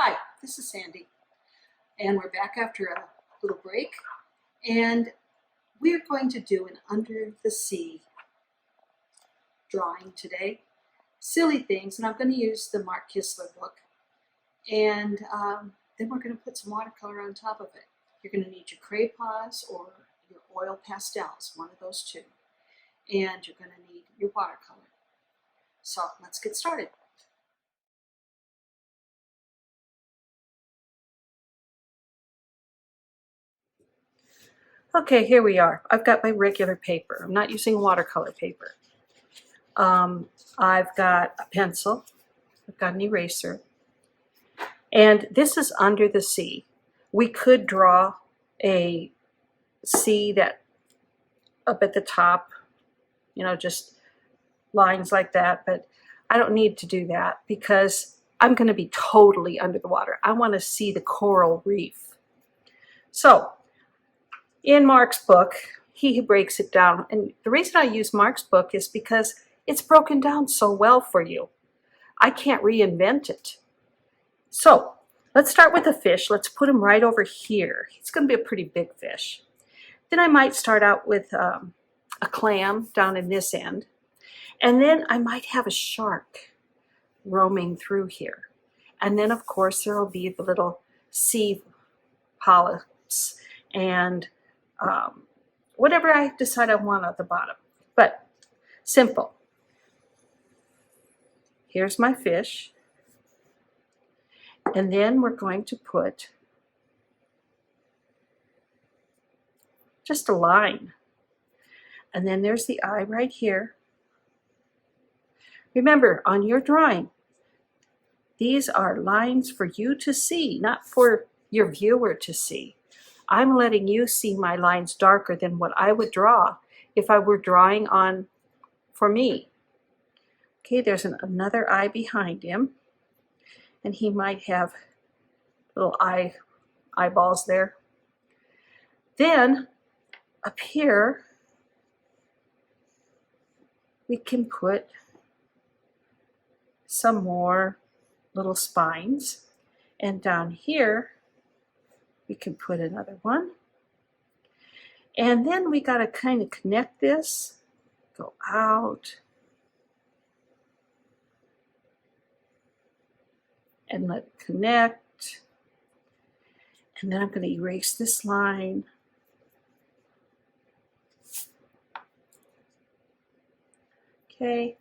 Hi, this is Sandy, and we're back after a little break, and we're going to do an under the sea drawing today. Silly things, and I'm going to use the Mark Kistler book, and then we're going to put some watercolor on top of it. You're going to need your crayons or your oil pastels, one of those two, and you're going to need your watercolor. So let's get started. Okay, here we are. I've got my regular paper. I'm not using watercolor paper. I've got a pencil. I've got an eraser. And this is under the sea. We could draw a sea that up at the top, you know, just lines like that, but I don't need to do that because I'm going to be totally under the water. I want to see the coral reef. So in Mark's book, he breaks it down. And the reason I use Mark's book is because it's broken down so well for you. I can't reinvent it. So let's start with a fish. Let's put him right over here. He's going to be a pretty big fish. Then I might start out with a clam down in this end. And then I might have a shark roaming through here. And then, of course, there will be the little sea polyps and whatever I decide I want at the bottom. But simple. Here's my fish. And then we're going to put just a line. And then there's the eye right here. Remember, on your drawing, these are lines for you to see, not for your viewer to see. I'm letting you see my lines darker than what I would draw if I were drawing on for me. Okay, there's another eye behind him, and he might have little eyeballs there. Then up here, we can put some more little spines, and down here we can put another one. And then we got to kind of connect this, go out, and let it connect. And then I'm going to erase this line. Okay,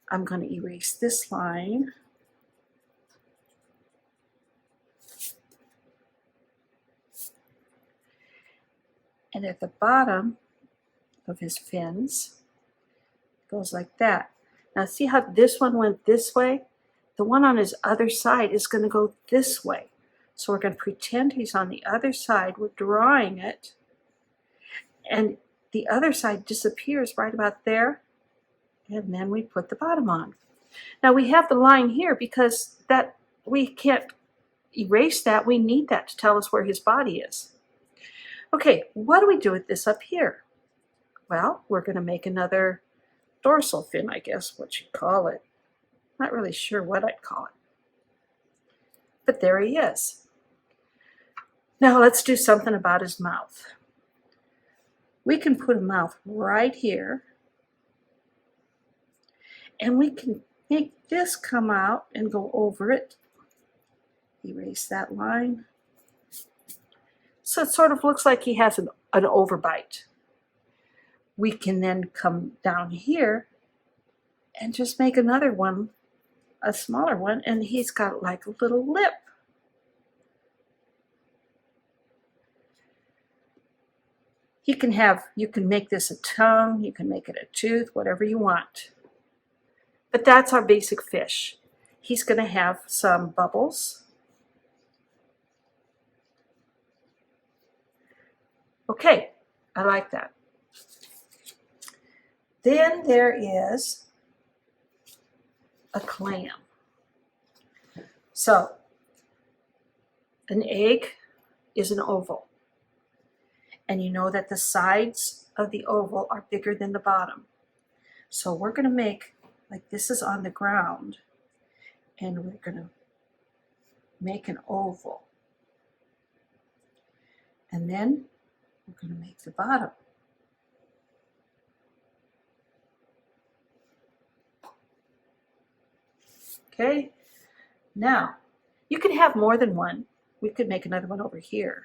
I'm going to erase this line. And at the bottom of his fins, it goes like that. Now see how this one went this way? The one on his other side is going to go this way. So we're going to pretend he's on the other side. We're drawing it. And the other side disappears right about there. And then we put the bottom on. Now we have the line here because that we can't erase that. We need that to tell us where his body is. Okay, what do we do with this up here? Well, we're going to make another dorsal fin, I guess what you'd call it. Not really sure what I'd call it. But there he is. Now let's do something about his mouth. We can put a mouth right here. And we can make this come out and go over it. Erase that line. So it sort of looks like he has an overbite. We can then come down here and just make another one, a smaller one, and he's got like a little lip. You can make this a tongue, you can make it a tooth, whatever you want. But that's our basic fish. He's going to have some bubbles. Okay, I like that. Then there is a clam. So, an egg is an oval. And you know that the sides of the oval are bigger than the bottom. So we're going to make, like this is on the ground, and we're going to make an oval. And then we're going to make the bottom. Okay, now you can have more than one. We could make another one over here.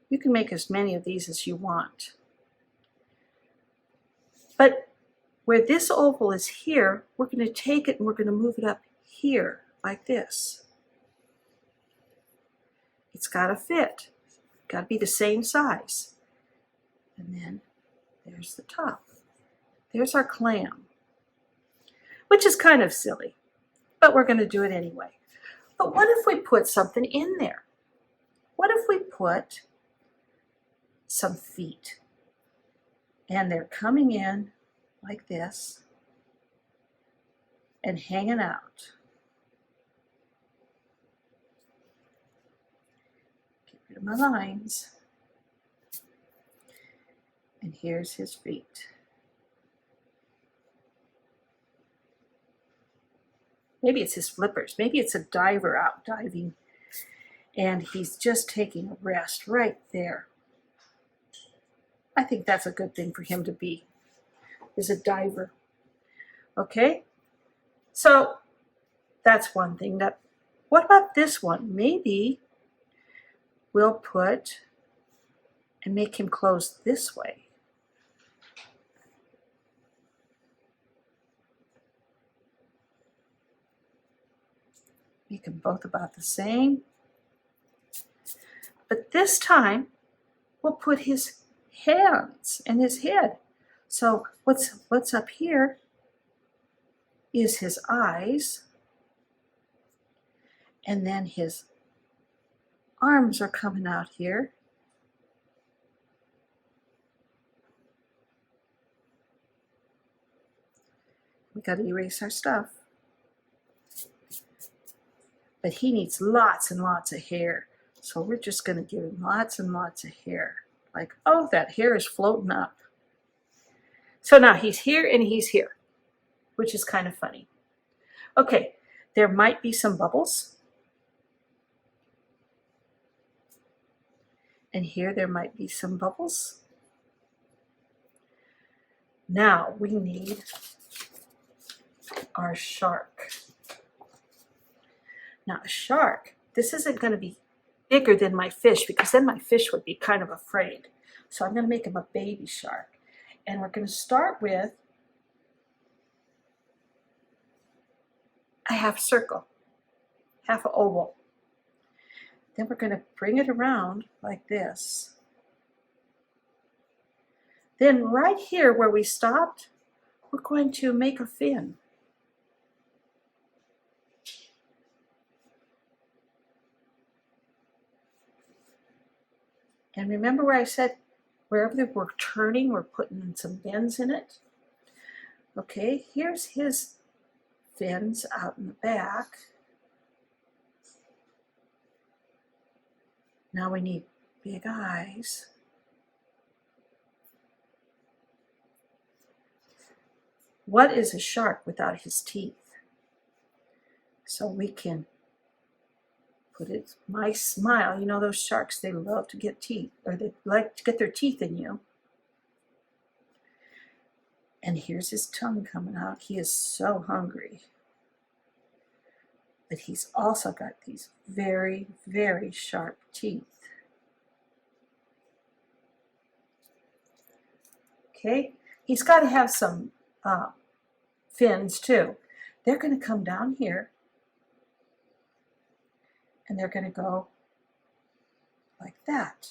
You can make as many of these as you want. But where this oval is here, we're going to take it and we're going to move it up here like this. It's got to fit. Got to be the same size. And then there's the top. There's our clam, which is kind of silly, but we're going to do it anyway. But what if we put something in there? What if we put some feet? And they're coming in like this and hanging out. Get rid of my lines. And here's his feet. Maybe it's his flippers. Maybe it's a diver out diving and he's just taking a rest right there. I think that's a good thing for him to be, is a diver. Okay, so that's one thing. What about this one? Maybe we'll put and make him close this way. Make them both about the same. But this time, we'll put his hands and his head. So what's up here is his eyes, and then his arms are coming out here. We got to erase our stuff. But he needs lots and lots of hair. So we're just going to give him lots and lots of hair. Like, oh, that hair is floating up. So now he's here and he's here, which is kind of funny. Okay, there might be some bubbles. And here there might be some bubbles. Now we need our shark. Now a shark, this isn't going to be bigger than my fish because then my fish would be kind of afraid. So I'm going to make him a baby shark. And we're going to start with a half circle, half an oval. Then we're going to bring it around like this. Then right here where we stopped, we're going to make a fin. And remember where I said wherever we're turning, we're putting in some bends in it. Okay, here's his fins out in the back. Now we need big eyes. What is a shark without his teeth? So we can put it, my smile, you know those sharks, they love to get teeth, or they like to get their teeth in you. And here's his tongue coming out. He is so hungry. But he's also got these very, very sharp teeth. Okay, he's got to have some fins too. They're going to come down here. And they're going to go like that.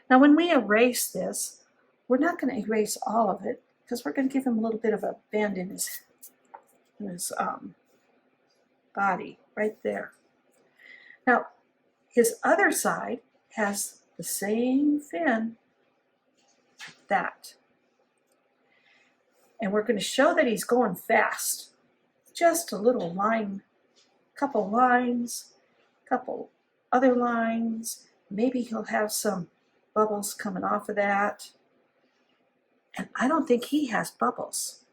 Now when we erase this, we're not going to erase all of it because we're going to give him a little bit of a bend in his body right there. Now his other side has the same fin like that. And we're going to show that he's going fast. Just a little line, couple lines, couple other lines. Maybe he'll have some bubbles coming off of that. And I don't think he has bubbles.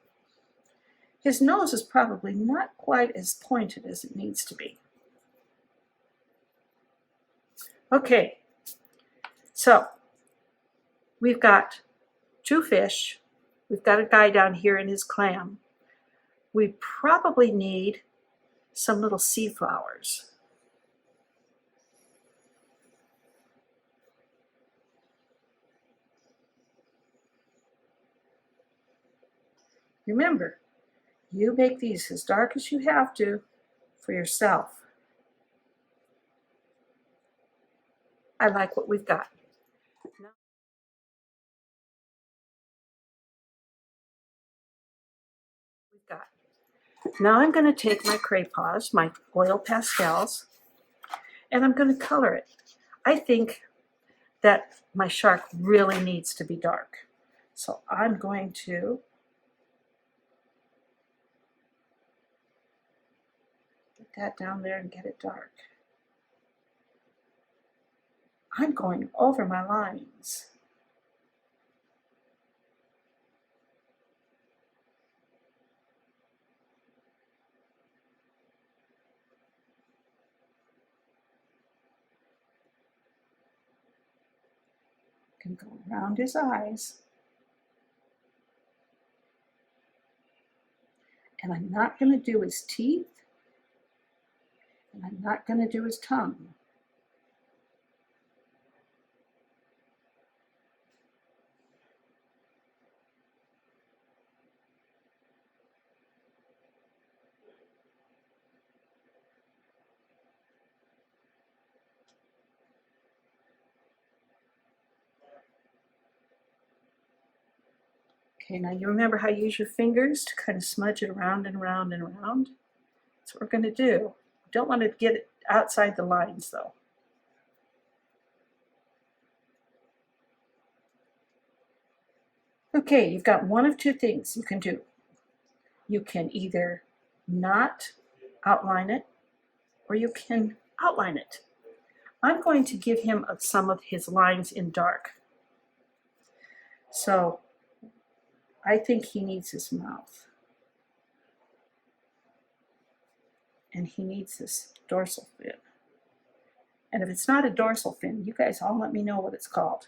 His nose is probably not quite as pointed as it needs to be. Okay, so we've got two fish. We've got a guy down here in his clam. We probably need some little sea flowers. Remember, you make these as dark as you have to for yourself. I like what we've got. Now I'm going to take my Crayons, my oil pastels, and I'm going to color it. I think that my shark really needs to be dark. So I'm going to get that down there and get it dark. I'm going over my lines. Can go around his eyes. And I'm not going to do his teeth, and I'm not going to do his tongue. Okay, now you remember how you use your fingers to kind of smudge it around and around and around? That's what we're going to do. Don't want to get it outside the lines though. Okay, you've got one of two things you can do. You can either not outline it, or you can outline it. I'm going to give him some of his lines in dark. So I think he needs his mouth. And he needs this dorsal fin. And if it's not a dorsal fin, you guys all let me know what it's called.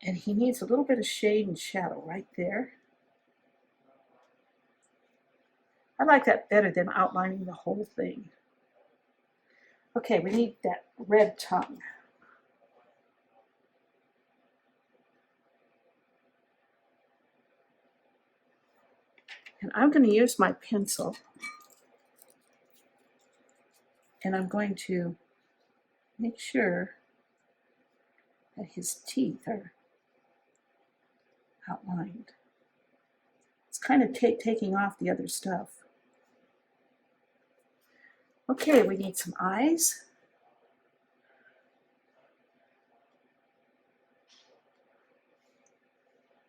And he needs a little bit of shade and shadow right there. I like that better than outlining the whole thing. Okay, we need that red tongue. And I'm going to use my pencil, and I'm going to make sure that his teeth are outlined. It's kind of taking off the other stuff. Okay, we need some eyes.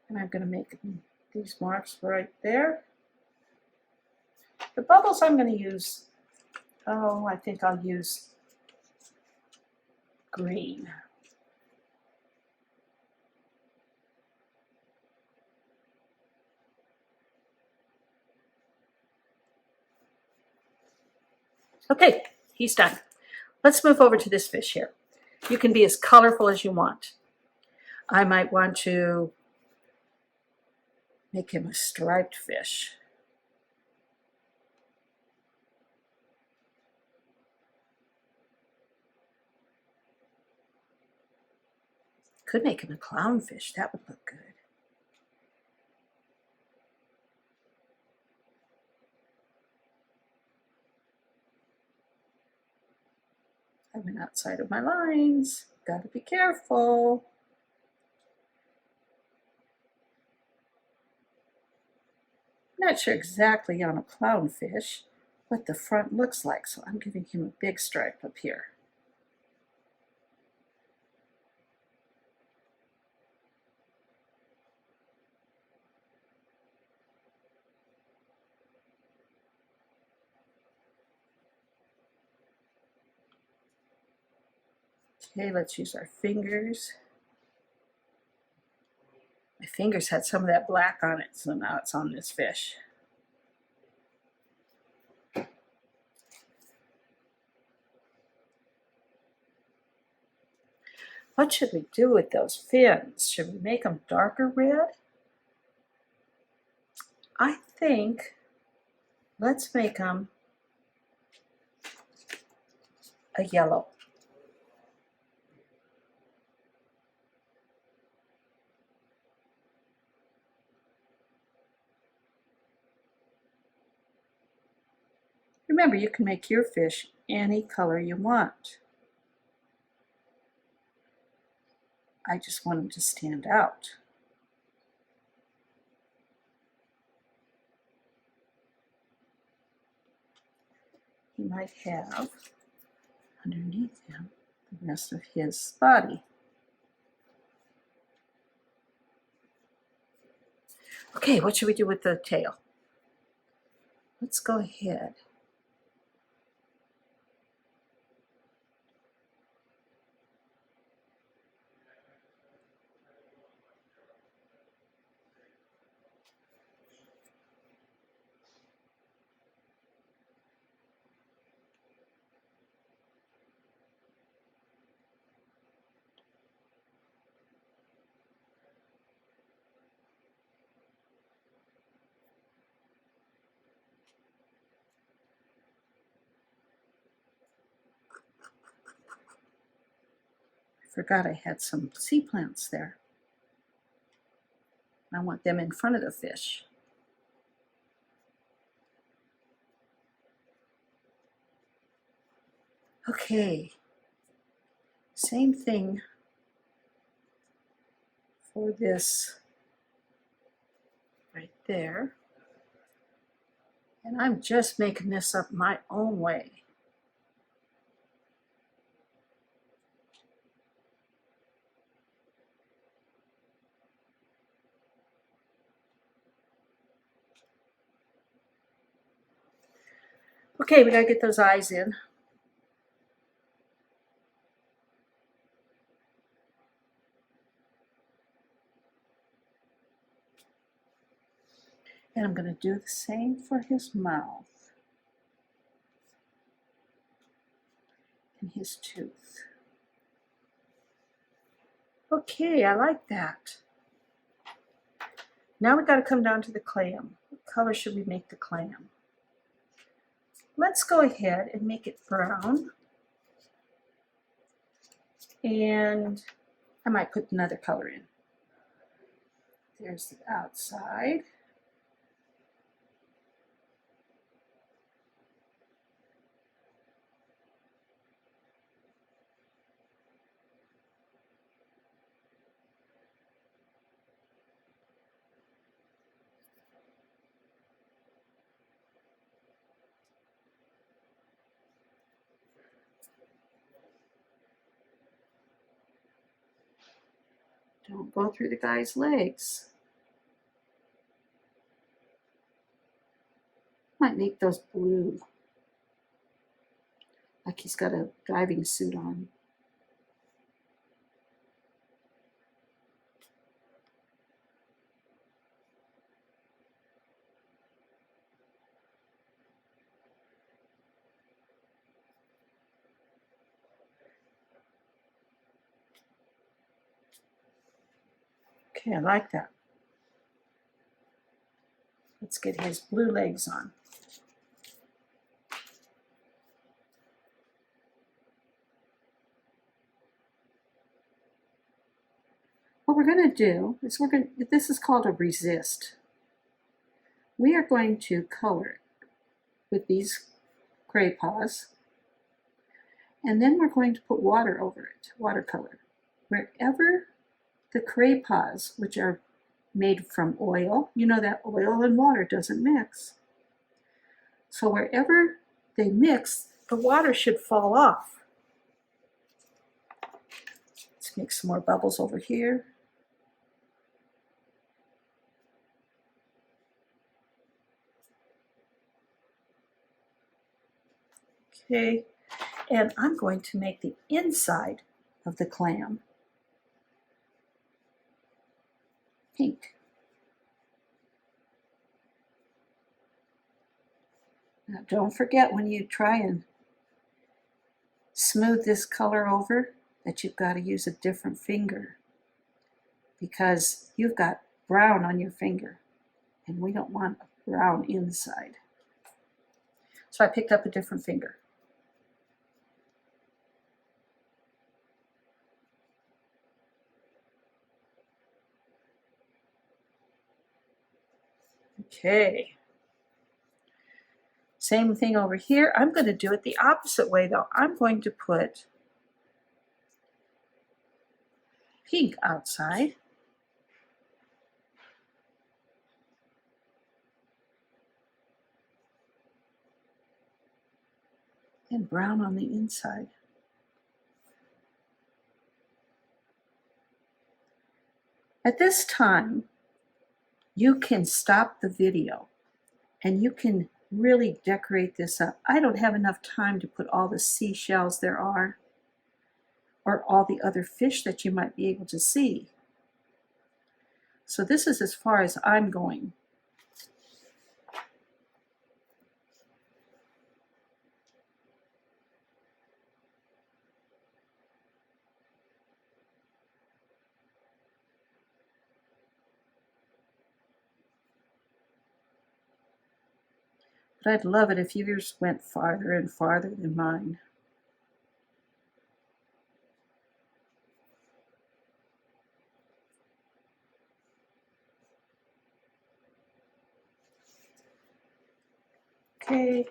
And I'm going to make these marks right there. The bubbles I'm going to use, I think I'll use green. Okay, he's done. Let's move over to this fish here. You can be as colorful as you want. I might want to make him a striped fish. Could make him a clownfish. That would look good. I went outside of my lines. Gotta be careful. I'm not sure exactly on a clownfish what the front looks like, so I'm giving him a big stripe up here. Okay, let's use our fingers My fingers had some of that black on it, so now it's on this fish. What should we do with those fins? Should we make them darker red? I think let's make them a yellow. Remember, you can make your fish any color you want. I just want them to stand out. He might have underneath him the rest of his body. Okay, what should we do with the tail? Let's go ahead. Forgot I had some sea plants there. I want them in front of the fish. Okay, same thing for this right there. And I'm just making this up my own way. Okay, we gotta get those eyes in. And I'm gonna do the same for his mouth and his tooth. Okay, I like that. Now we gotta come down to the clam. What color should we make the clam? Let's go ahead and make it brown. And I might put another color in. There's the outside. Don't go through the guy's legs. Might make those blue, like he's got a diving suit on. Okay, I like that. Let's get his blue legs on. What we're going to do is this is called a resist. We are going to color it with these gray paws, and then we're going to put water over it, watercolor. Wherever the gray paws, which are made from oil, you know that oil and water doesn't mix. So wherever they mix, the water should fall off. Let's make some more bubbles over here. Okay, and I'm going to make the inside of the clam pink. Now don't forget when you try and smooth this color over that you've got to use a different finger because you've got brown on your finger and we don't want a brown inside. So I picked up a different finger. Okay. Same thing over here. I'm going to do it the opposite way though. I'm going to put pink outside. And brown on the inside. At this time, you can stop the video and you can really decorate this up. I don't have enough time to put all the seashells there are or all the other fish that you might be able to see. So this is as far as I'm going. But I'd love it if yours went farther and farther than mine. Okay,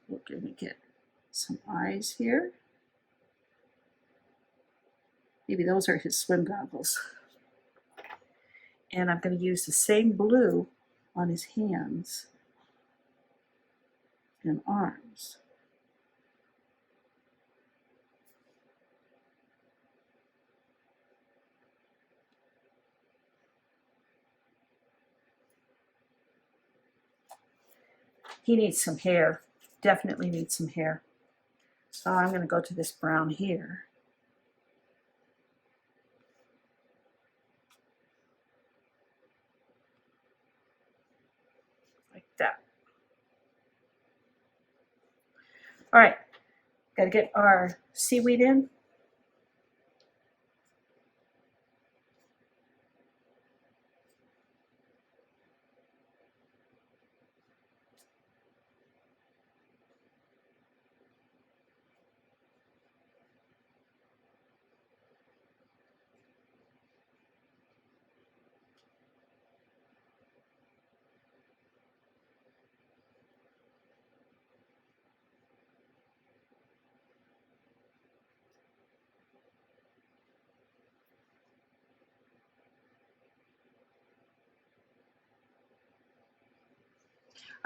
we're going to get some eyes here. Maybe those are his swim goggles. And I'm going to use the same blue on his hands and arms. He needs some hair, definitely needs some hair. So I'm going to go to this brown here. Like that. All right, got to get our seaweed in.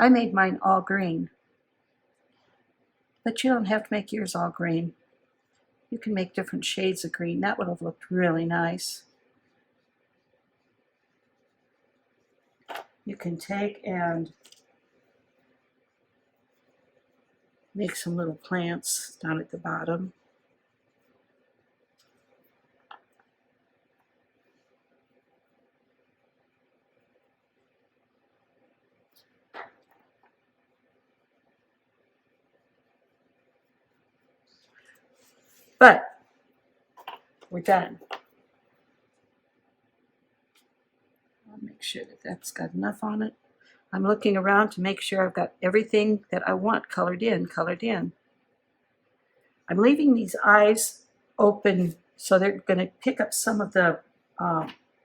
I made mine all green, but you don't have to make yours all green. You can make different shades of green. That would have looked really nice. You can take and make some little plants down at the bottom. But we're done. I'll make sure that that's got enough on it. I'm looking around to make sure I've got everything that I want colored in. I'm leaving these eyes open so they're going to pick up some of the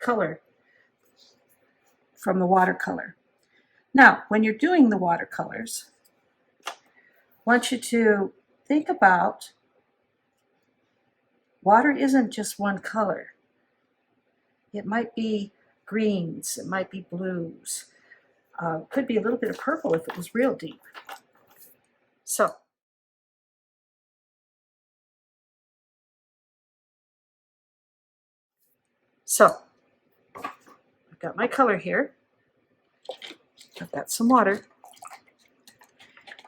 color from the watercolor. Now, when you're doing the watercolors, I want you to think about water isn't just one color. It might be greens, it might be blues, could be a little bit of purple if it was real deep. So, I've got my color here. I've got some water.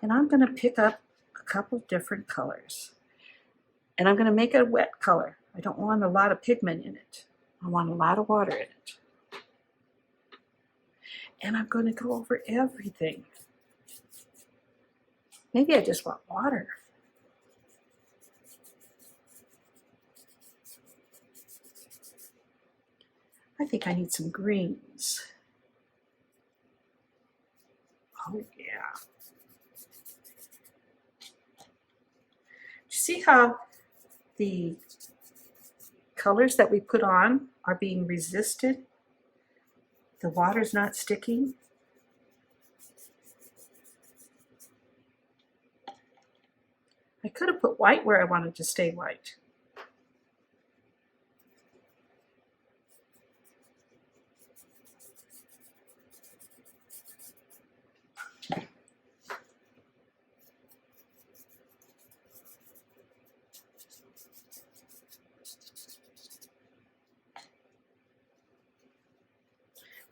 And I'm going to pick up a couple different colors. And I'm going to make it a wet color. I don't want a lot of pigment in it. I want a lot of water in it. And I'm going to go over everything. Maybe I just want water. I think I need some greens. Oh yeah. See how the colors that we put on are being resisted? The water's not sticking. I could have put white where I wanted to stay white.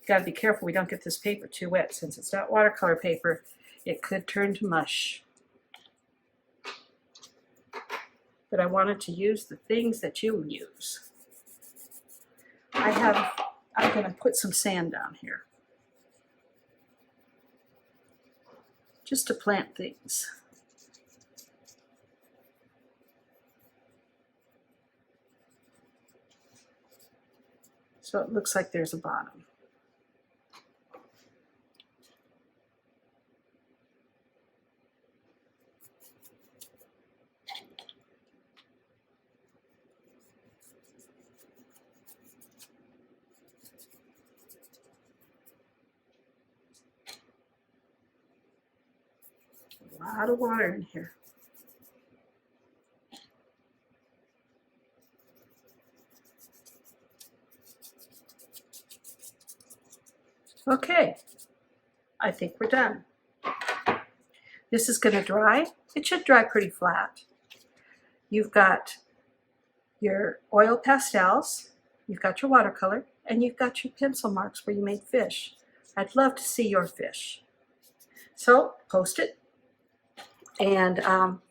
Got to be careful we don't get this paper too wet. Since it's not watercolor paper, it could turn to mush. But I wanted to use the things that you use. I'm going to put some sand down here. Just to plant things. So it looks like there's a bottom. A lot of water in here. Okay, I think we're done. This is going to dry. It should dry pretty flat. You've got your oil pastels, you've got your watercolor, and you've got your pencil marks where you made fish. I'd love to see your fish. So post it and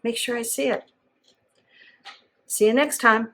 make sure I see it. See you next time.